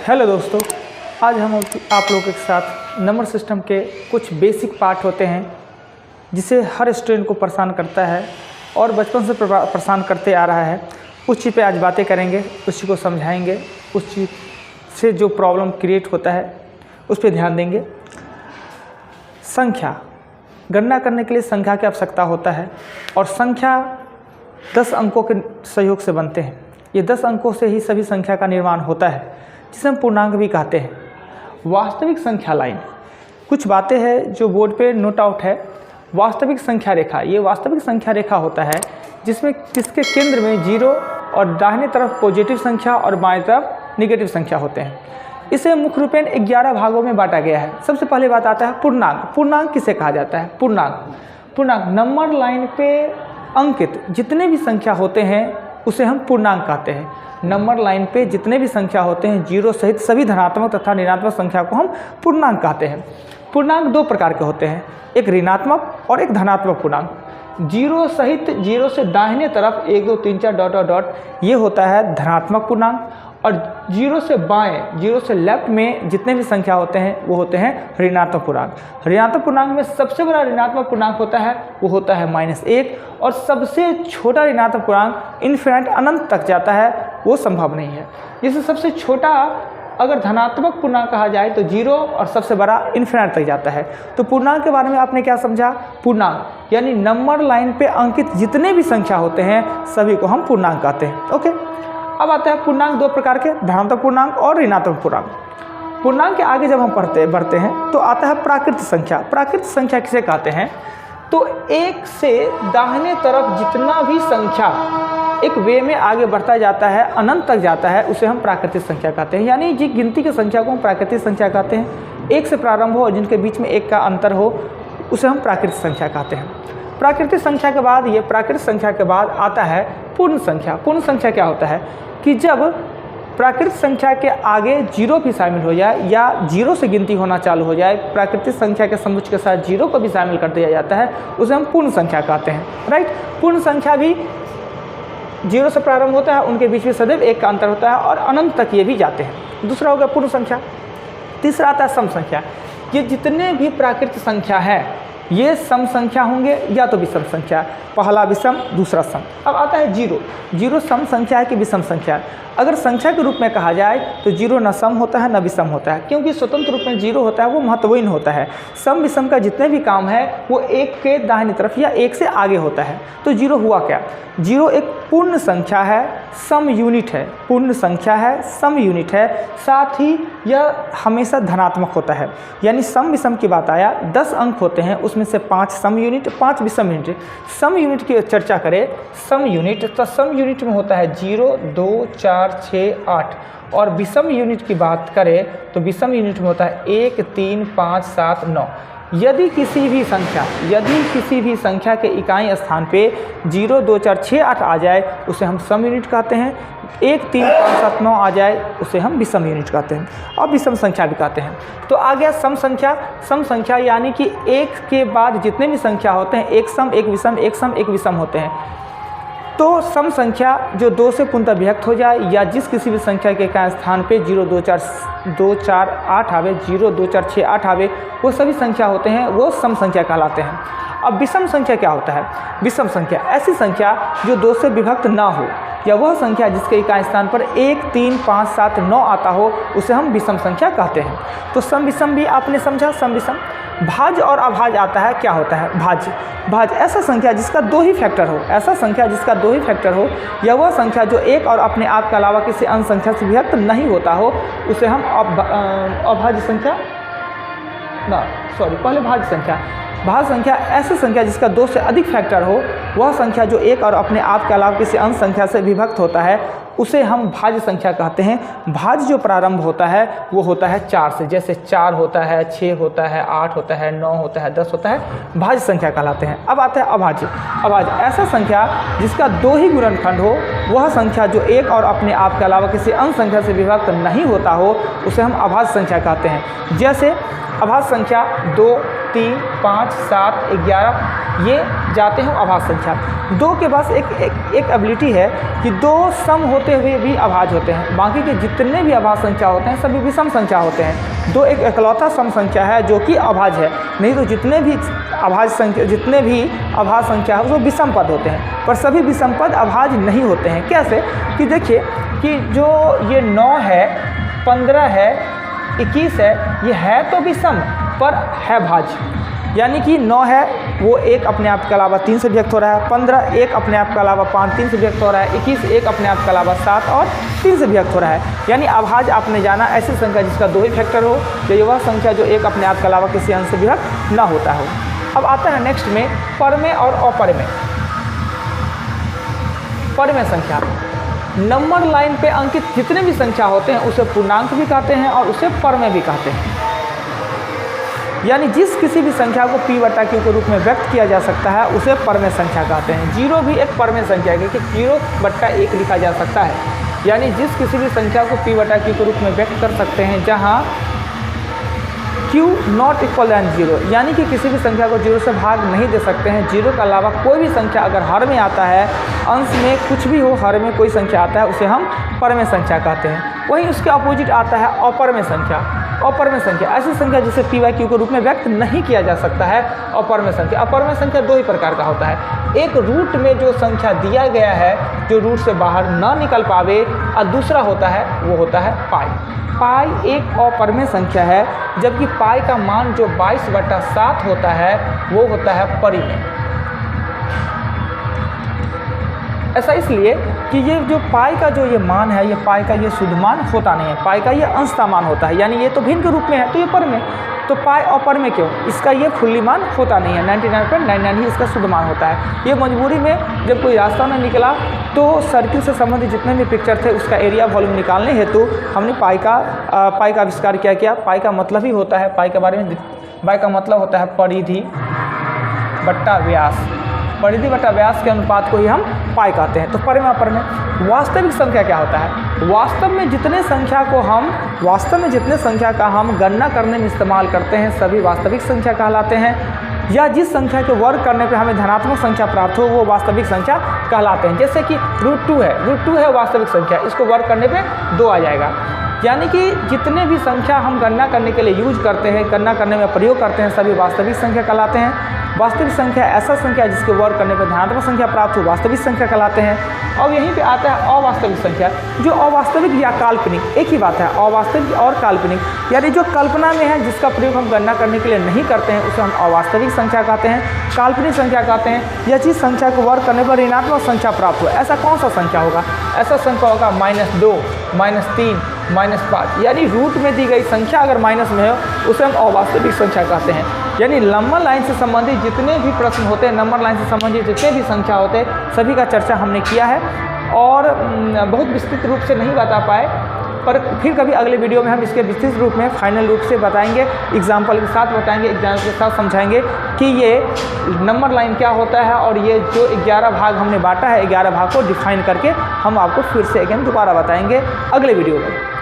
Hello दोस्तों, आज हम आप लोगों के साथ नंबर सिस्टम के कुछ बेसिक पार्ट होते हैं जिसे हर स्टूडेंट को परेशान करता है और बचपन से परेशान करते आ रहा है। उस चीज़ पे आज बातें करेंगे, उस चीज़ को समझाएंगे, उस चीज़ से जो प्रॉब्लम क्रिएट होता है उस पर ध्यान देंगे। संख्या गणना करने के लिए संख्या की आवश्यकता होता है और संख्या 10 अंकों के सहयोग से बनते हैं। ये 10 अंकों से ही सभी संख्या का निर्माण होता है, जिसे हम पूर्णांक भी कहते हैं। वास्तविक संख्या लाइन, कुछ बातें हैं जो बोर्ड पे नोट आउट है। वास्तविक संख्या रेखा, ये वास्तविक संख्या रेखा होता है जिसमें किसके केंद्र में 0 और दाहिने तरफ पॉजिटिव संख्या और बाएं तरफ निगेटिव संख्या होते हैं। इसे मुख्य रूपेण 11 भागों में बांटा गया है। सबसे पहले बात आता है पूर्णांक। पूर्णांक किसे कहा जाता है? पूर्णांक नंबर लाइन पे अंकित जितने भी संख्या होते हैं उसे हम पूर्णांक कहते हैं। नंबर लाइन पे जितने भी संख्या होते हैं 0 सहित सभी धनात्मक तथा ऋणात्मक संख्या को हम पूर्णांक कहते हैं। पूर्णांक 2 प्रकार के होते हैं, एक ऋणात्मक और एक धनात्मक पूर्णांक। 0 सहित 0 से दाहिने तरफ 1 2 3 4 डॉट डॉट डॉट ये होता है धनात्मक पूर्णांक, और 0 से बाएं 0 से लेफ्ट में जितने भी संख्या होते हैं वो होते हैं ऋणात्मक पूर्णांक। ऋणात्मक पूर्णांक में सबसे बड़ा ऋणात्मक पूर्णांक होता है वो होता है -1, और सबसे छोटा ऋणात्मक पूर्णांक इन्फिनिट अनंत तक जाता है, वो संभव नहीं है। जैसे सबसे छोटा अगर धनात्मक पूर्णांक कहा जाए तो 0 और सबसे बड़ा इन्फिनिट तक जाता है। तो पूर्णांक के बारे में आपने क्या समझा? पूर्णांक यानी नंबर लाइन पे अंकित जितने भी संख्या होते हैं सभी को हम पूर्णांक कहते हैं। ओके, अब आता है पूर्णांक 2 प्रकार के, धनात्मक पूर्णांक और ऋणात्मक पूर्णांक। पूर्णांक के आगे जब हम बढ़ते हैं तो आता है प्राकृत संख्या। प्राकृत संख्या किसे कहते हैं? तो 1 से दाहिने तरफ जितना भी संख्या एक वे में आगे बढ़ता जाता है, अनंत तक जाता है, उसे हम प्राकृतिक संख्या कहते हैं। यानी जी गिनती की संख्या को हम प्राकृतिक संख्या कहते हैं। 1 से प्रारंभ हो और जिनके बीच में 1 का अंतर हो उसे हम प्राकृतिक संख्या कहते हैं। प्राकृतिक संख्या के बाद प्राकृतिक संख्या के बाद आता है पूर्ण संख्या। पूर्ण संख्या क्या होता है कि जब प्राकृतिक संख्या के आगे 0 भी शामिल हो जाए या 0 से गिनती होना चालू हो जाए, प्राकृतिक संख्या के समुच्चय के साथ 0 को भी शामिल कर दिया जाता है, उसे हम पूर्ण संख्या कहते हैं। राइट, पूर्ण संख्या भी 0 से प्रारंभ होता है, उनके बीच में सदैव 1 का अंतर होता है और अनंत तक ये भी जाते हैं। दूसरा हो गया पूर्ण संख्या। तीसरा आता है सम संख्या। ये जितने भी प्राकृतिक संख्या है ये सम संख्या होंगे या तो विषम संख्या, पहला विषम दूसरा सम। अब आता है 0। 0 सम संख्या है कि विषम संख्या है? अगर संख्या के रूप में कहा जाए तो 0 न सम होता है न विषम होता है, क्योंकि स्वतंत्र रूप में 0 होता है वो महत्वहीन होता है। सम विषम का जितने भी काम है वो 1 के दाहिनी तरफ या 1 से आगे होता है। तो 0 हुआ क्या? 0 एक पूर्ण संख्या है, सम यूनिट है। पूर्ण संख्या है, सम यूनिट है, साथ ही यह हमेशा धनात्मक होता है। यानी सम विषम की बात आया, 10 अंक होते हैं, उसमें से 5 सम यूनिट 5 विषम यूनिट। सम यूनिट की चर्चा करें, सम यूनिट तो सम यूनिट में होता है 0 2 4 6 8, और विषम यूनिट की बात करें तो विषम यूनिट में होता है 1 3 5 7 9। यदि किसी भी संख्या के इकाई स्थान पे 0 2 4 6 8 आ जाए उसे हम सम यूनिट कहते हैं। 1 3 5 7 9 आ जाए उसे हम विषम यूनिट कहते हैं और विषम संख्या भी कहते हैं। तो आ गया सम संख्या। सम संख्या यानी कि 1 के बाद जितने भी संख्या होते हैं, एक सम एक विषम, एक सम एक विषम होते हैं। तो सम संख्या जो 2 से पूर्णतः विभक्त हो जाए या जिस किसी भी संख्या के स्थान पे 0 2 4 8 आवे, 0 2 4 6 8 आवे, वो सभी संख्या होते हैं, वो सम संख्या कहलाते हैं। अब विषम संख्या क्या होता है? विषम संख्या ऐसी संख्या जो 2 से विभक्त ना हो, या वह संख्या जिसके इकाई स्थान पर 1 3 5 7 9 आता हो, उसे हम विषम संख्या कहते हैं। तो सम विषम भी आपने समझा। सम विषम। भाज्य और अभाज्य आता है। क्या होता है भाज्य? ऐसा संख्या जिसका 2 ही फैक्टर हो, ऐसा संख्या जिसका 2 ही फैक्टर हो, या वह संख्या जो एक और अपने आप के अलावा किसी अन्य संख्या से विभक्त नहीं होता हो, उसे हम अभाज्य संख्या पहले भाज्य संख्या। भाज्य संख्या ऐसी संख्या जिसका 2 से अधिक फैक्टर हो, वह संख्या जो एक और अपने आप के अलावा किसी अन्य संख्या से विभक्त होता है, उसे हम भाज्य संख्या कहते हैं। भाज्य जो प्रारंभ होता है वो होता है 4 से, जैसे 4 होता है, 6 होता है, 8 होता है, 9 होता है, 10 होता है, भाज्य संख्या कहलाते हैं। अब आता है अभाज्य। ऐसा संख्या जिसका 2 ही गुणनखंड हो, वह संख्या जो एक और अपने आप के अलावा किसी अन्य संख्या से विभक्त नहीं होता हो, उसे हम अभाज्य संख्या कहते हैं। जैसे अभाज्य संख्या 2 3 5 7 11 ये जाते हैं अभाज्य संख्या। दो के पास एक एबिलिटी है कि दो सम होते हुए भी अभाज्य होते हैं, बाकी के जितने भी अभाज्य संख्या होते हैं सभी विषम संख्या होते हैं। दो एक इकलौता सम संख्या है जो कि अभाज्य है, नहीं तो जितने भी अभाज्य संख्या है वो विषम पद होते हैं, पर सभी विषम पद अभाज्य नहीं होते हैं। कैसे कि देखिए कि जो ये 9 है, 15 है, 21 है, ये है तो विषम पर है भाज्य। यानी कि 9 है वो 1 अपने आप के अलावा 3 से व्यक्त हो रहा है, 15 1 अपने आप के अलावा 5 3 से व्यक्त हो रहा है, 21 1 अपने आप के अलावा 7 और 3 से व्यक्त हो रहा है। यानी अभाज्य आपने जाना ऐसी संख्या जिसका 2 ही फैक्टर हो, या ये वह संख्या जो 1 अपने आप के अलावा किसी अंश से विभक्त न होता हो। अब आता है नेक्स्ट में परमेय और अपरमेय। परमेय संख्या नंबर लाइन पे अंकित जितने भी संख्या होते हैं उसे पूर्णांक भी कहते हैं और उसे परमेय भी कहते हैं। यानी जिस किसी भी संख्या को p/q के रूप में व्यक्त किया जा सकता है उसे परमेय संख्या कहते हैं। 0 भी एक परमेय संख्या है क्योंकि 0/1 लिखा जा सकता है। यानी जिस किसी भी संख्या को p/q के रूप में व्यक्त कर सकते हैं जहां q नॉट इक्वल दैन 0, यानी कि किसी भी संख्या को 0 से भाग नहीं दे सकते हैं। 0 के अलावा कोई भी संख्या अगर हर में आता है, अंश में कुछ भी हो, हर में कोई संख्या आता है, उसे हम परमेय संख्या कहते हैं। वहीं उसके अपोजिट आता है अपरमेय संख्या। अपरमेय संख्या ऐसी संख्या जिसे p/q के रूप में व्यक्त नहीं किया जा सकता है, अपरमेय संख्या। अपरमेय संख्या 2 ही प्रकार का होता है, एक रूट में जो संख्या दिया गया है जो रूट से बाहर ना निकल पावे, और दूसरा होता है वो होता है पाई। पाई एक अपरमेय संख्या है, जबकि पाई का मान जो 22/7 होता है वो होता है परिमेय। ऐसा इसलिए कि ये जो पाई का जो ये मान है, ये पाई का ये शुद्ध मान होता नहीं है, पाई का ये अंशता मान होता है। यानी ये तो भिन्न के रूप में है तो ये परमेय, तो पाई अपरमेय क्यों? इसका ये फुल्ली मान होता नहीं है, 99.99 ही इसका शुद्ध मान होता है। ये मजबूरी में जब कोई रास्ता न निकला तो सर्किल से संबंधित जितने भी पिक्चर थे उसका एरिया वॉल्यूम निकालने हेतु हमने पाई का आविष्कार किया। पाई का मतलब ही होता है, पाई के बारे में पाई का मतलब होता है परिधि बट्टा व्यास। परिधि बट्टा व्यास के अनुपात को ही हम पाई कहते हैं। तो परमेय अपरमेय। वास्तविक संख्या क्या होता है? वास्तव में जितने संख्या का हम गणना करने में इस्तेमाल करते हैं सभी वास्तविक संख्या कहलाते हैं, या जिस संख्या के वर्ग करने पे हमें धनात्मक संख्या प्राप्त हो वो वास्तविक संख्या कहलाते हैं। जैसे कि √2 है वास्तविक संख्या, इसको वर्ग करने पे 2 आ जाएगा। यानी कि जितने भी संख्या हम गणना करने के लिए यूज करते हैं, गणना करने में प्रयोग करते हैं, सभी वास्तविक संख्या कहलाते हैं। वास्तविक संख्या ऐसा संख्या जिसके वर्ग करने पर धनात्मक संख्या प्राप्त हो वास्तविक संख्या कहलाते हैं। और यहीं पे आता है अवास्तविक संख्या, जो अवास्तविक या काल्पनिक एक ही बात है, अवास्तविक और काल्पनिक। यानी जो कल्पना में है जिसका प्रयोग हम गणना करने के लिए नहीं करते हैं उसे हम अवास्तविक संख्या कहते हैं, काल्पनिक संख्या कहते हैं। या जिस संख्या को वर्ग करने पर ऋणात्मक संख्या प्राप्त हो, ऐसा कौन सा संख्या होगा? ऐसा संख्या होगा -2, -3, -5। यानी रूट में दी गई संख्या अगर माइनस में हो उसे हम अवास्तविक संख्या कहते हैं। यानी नंबर लाइन से संबंधित जितने भी प्रश्न होते हैं, नंबर लाइन से संबंधित जितने भी संख्या होते हैं सभी का चर्चा हमने किया है, और बहुत विस्तृत रूप से नहीं बता पाए, पर फिर कभी अगले वीडियो में हम इसके विस्तृत रूप में फाइनल रूप से बताएंगे, एग्जाम्पल के साथ बताएंगे, एग्जाम्पल के साथ समझाएंगे कि ये नंबर लाइन क्या होता है। और ये जो 11 भाग हमने बांटा है, 11 भाग को डिफाइन करके हम आपको फिर से अगेन दोबारा बताएंगे अगले वीडियो में।